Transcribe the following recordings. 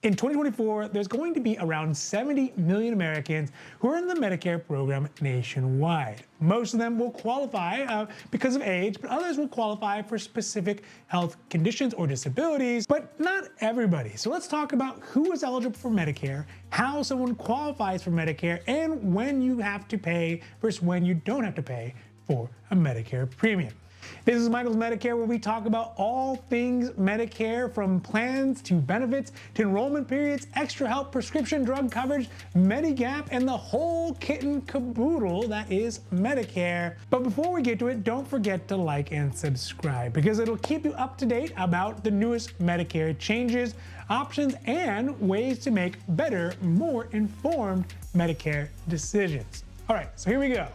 In 2024, there's going to be around 70 million Americans who are in the Medicare program nationwide. Most of them will qualify because of age, but others will qualify for specific health conditions or disabilities, but not everybody. So let's talk about who is eligible for Medicare, how someone qualifies for Medicare, and when you have to pay versus when you don't have to pay for a Medicare premium. This is Michael's Medicare, where we talk about all things Medicare, from plans to benefits to enrollment periods, extra help, prescription drug coverage, Medigap, and the whole kit and caboodle that is Medicare. But before we get to it, don't forget to like and subscribe, because it'll keep you up to date about the newest Medicare changes, options, and ways to make better, more informed Medicare decisions. All right, so here we go.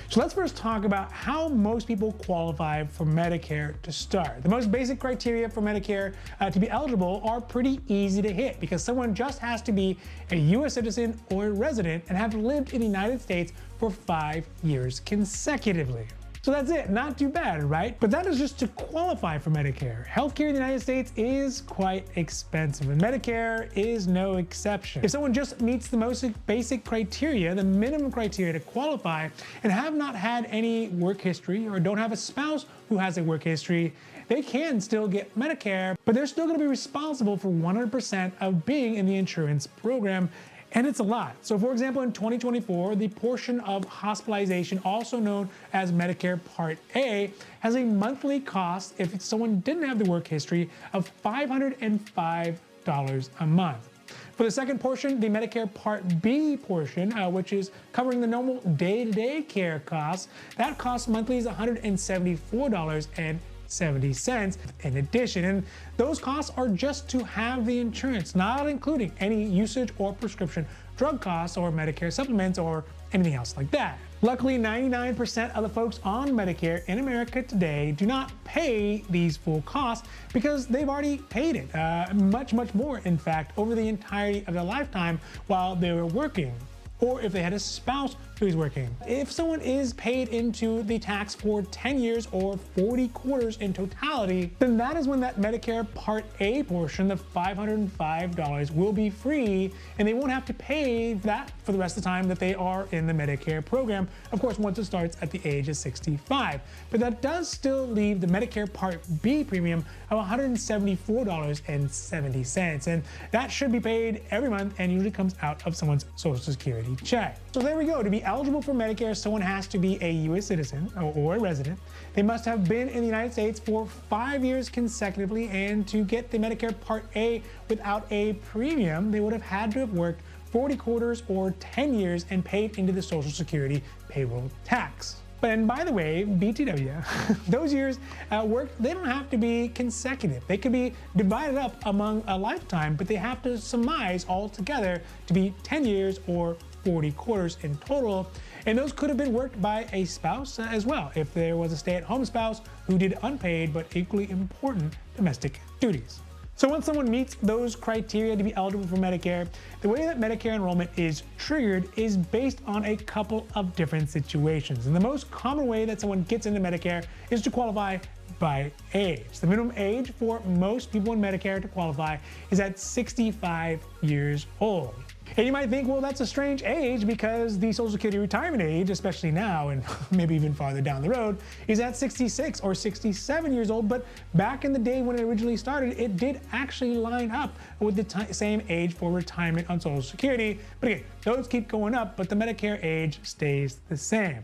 So let's first talk about how most people qualify for Medicare to start. The most basic criteria for Medicare to be eligible are pretty easy to hit, because someone just has to be a U.S. citizen or resident and have lived in the United States for 5 years consecutively. So that's it, not too bad, right? But that is just to qualify for Medicare. Healthcare in the United States is quite expensive, and Medicare is no exception. If someone just meets the most basic criteria, the minimum criteria to qualify, and have not had any work history or don't have a spouse who has a work history, they can still get Medicare, but they're still gonna be responsible for 100% of being in the insurance program. And it's a lot. So for example, in 2024, the portion of hospitalization, also known as Medicare Part A, has a monthly cost, if someone didn't have the work history, of $505 a month. For the second portion, the Medicare Part B portion, which is covering the normal day-to-day care costs, that cost monthly is $174.70 in addition. And those costs are just to have the insurance, not including any usage or prescription drug costs or Medicare supplements or anything else like that. Luckily, 99% of the folks on Medicare in America today do not pay these full costs, because they've already paid it, much more, in fact, over the entirety of their lifetime while they were working, or if they had a spouse who is working. If someone is paid into the tax for 10 years or 40 quarters in totality, then that is when that Medicare Part A portion, the $505, will be free, and they won't have to pay that for the rest of the time that they are in the Medicare program, of course, once it starts at the age of 65. But that does still leave the Medicare Part B premium of $174.70, and that should be paid every month and usually comes out of someone's Social Security check. So there we go. To be eligible for Medicare, someone has to be a U.S. citizen or a resident. They must have been in the United States for 5 years consecutively, and to get the Medicare Part A without a premium, they would have had to have worked 40 quarters or 10 years and paid into the Social Security payroll tax. And by the way, BTW, those years worked, they don't have to be consecutive. They could be divided up among a lifetime, but they have to surmise all together to be 10 years or 40 quarters in total. And those could have been worked by a spouse as well, if there was a stay-at-home spouse who did unpaid but equally important domestic duties. So once someone meets those criteria to be eligible for Medicare, the way that Medicare enrollment is triggered is based on a couple of different situations. And the most common way that someone gets into Medicare is to qualify by age. The minimum age for most people in Medicare to qualify is at 65 years old. And you might think, well, that's a strange age, because the Social Security retirement age, especially now and maybe even farther down the road, is at 66 or 67 years old. But back in the day when it originally started, it did actually line up with the same age for retirement on Social Security. But again, those keep going up, but the Medicare age stays the same.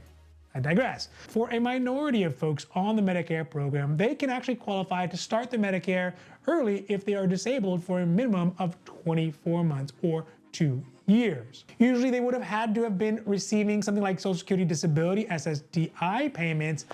I digress. For a minority of folks on the Medicare program, they can actually qualify to start the Medicare early if they are disabled for a minimum of 24 months or 2 years. Usually they would have had to have been receiving something like Social Security Disability, SSDI payments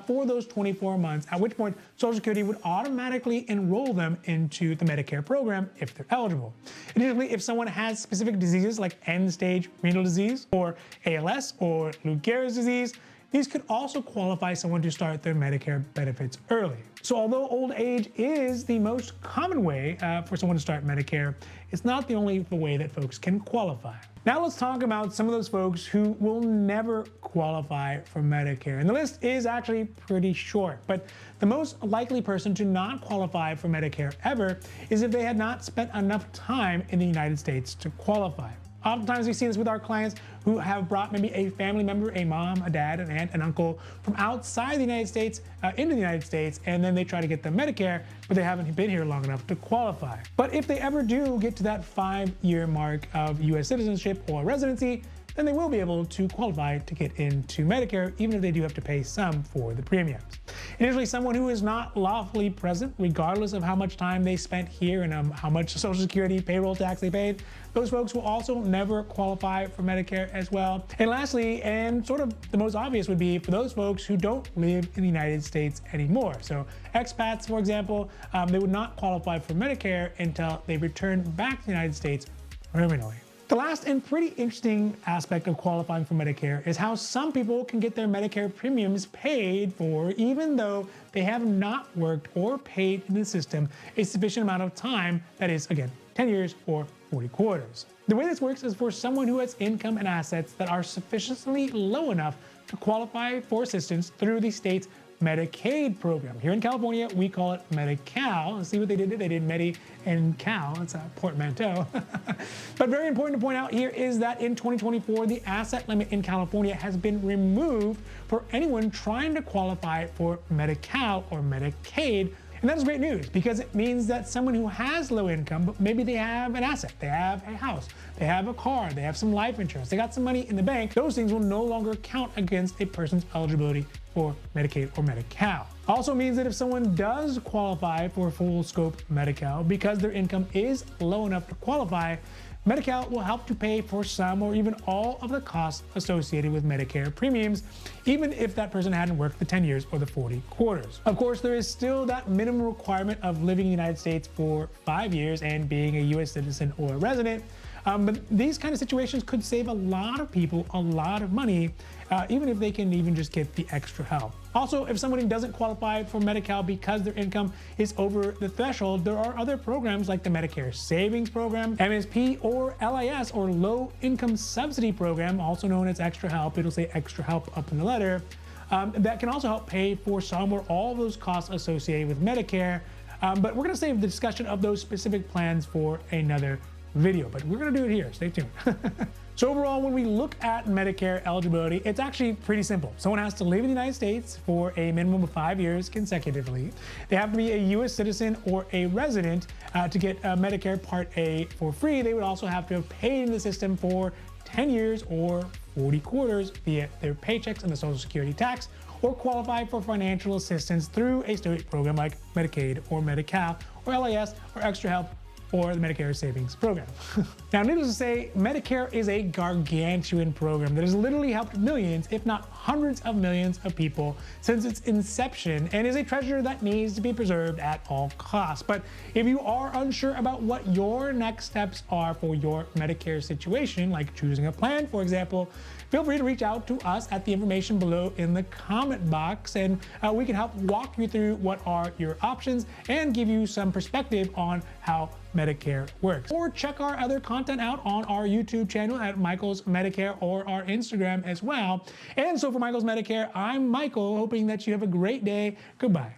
for those 24 months, at which point Social Security would automatically enroll them into the Medicare program if they're eligible. Additionally, if someone has specific diseases like end-stage renal disease or ALS or Lou Gehrig's disease, these could also qualify someone to start their Medicare benefits early. So although old age is the most common way for someone to start Medicare, it's not the only way that folks can qualify. Now let's talk about some of those folks who will never qualify for Medicare. And the list is actually pretty short, but the most likely person to not qualify for Medicare ever is if they had not spent enough time in the United States to qualify. Oftentimes we see this with our clients who have brought maybe a family member, a mom, a dad, an aunt, an uncle from outside the United States into the United States, and then they try to get them Medicare, but they haven't been here long enough to qualify. But if they ever do get to that 5-year mark of US citizenship or residency, then they will be able to qualify to get into Medicare, even if they do have to pay some for the premiums. Initially, someone who is not lawfully present, regardless of how much time they spent here and how much Social Security payroll tax they paid, those folks will also never qualify for Medicare as well. And lastly, and sort of the most obvious would be for those folks who don't live in the United States anymore. So expats, for example, they would not qualify for Medicare until they return back to the United States permanently. The last and pretty interesting aspect of qualifying for Medicare is how some people can get their Medicare premiums paid for even though they have not worked or paid in the system a sufficient amount of time, that is, again, 10 years or 40 quarters. The way this works is for someone who has income and assets that are sufficiently low enough to qualify for assistance through the state's Medicaid program. Here in California, we call it Medi-Cal. Let's see what they did. They did Medi and Cal. It's a portmanteau. But very important to point out here is that in 2024, the asset limit in California has been removed for anyone trying to qualify for Medi-Cal or Medicaid. And that is great news because it means that someone who has low income, but maybe they have an asset, they have a house, they have a car, they have some life insurance, they got some money in the bank, those things will no longer count against a person's eligibility for Medicaid or Medi-Cal. Also means that if someone does qualify for full scope Medi-Cal because their income is low enough to qualify, Medi-Cal will help to pay for some or even all of the costs associated with Medicare premiums, even if that person hadn't worked the 10 years or the 40 quarters. Of course, there is still that minimum requirement of living in the United States for 5 years and being a US citizen or a resident. But these kind of situations could save a lot of people a lot of money, even if they can even just get the extra help. Also, if somebody doesn't qualify for Medi-Cal because their income is over the threshold, there are other programs like the Medicare Savings Program, MSP, or LIS, or Low Income Subsidy Program, also known as Extra Help. It'll say Extra Help up in the letter. That can also help pay for some or all of those costs associated with Medicare. But we're going to save the discussion of those specific plans for another video, but we're going to do it here. Stay tuned. So overall, when we look at Medicare eligibility, it's actually pretty simple. Someone has to live in the United States for a minimum of 5 years consecutively. They have to be a US citizen or a resident to get Medicare Part A for free. They would also have to have paid in the system for 10 years or 40 quarters via their paychecks and the Social Security tax, or qualify for financial assistance through a state program like Medicaid or Medi-Cal or LIS or Extra Help or the Medicare Savings Program. Now, needless to say, Medicare is a gargantuan program that has literally helped millions, if not hundreds of millions of people since its inception, and is a treasure that needs to be preserved at all costs. But if you are unsure about what your next steps are for your Medicare situation, like choosing a plan, for example, feel free to reach out to us at the information below in the comment box, and we can help walk you through what are your options and give you some perspective on how Medicare works. Or check our other content out on our YouTube channel at Michael's Medicare or our Instagram as well. And so for Michael's Medicare, I'm Michael, hoping that you have a great day. Goodbye.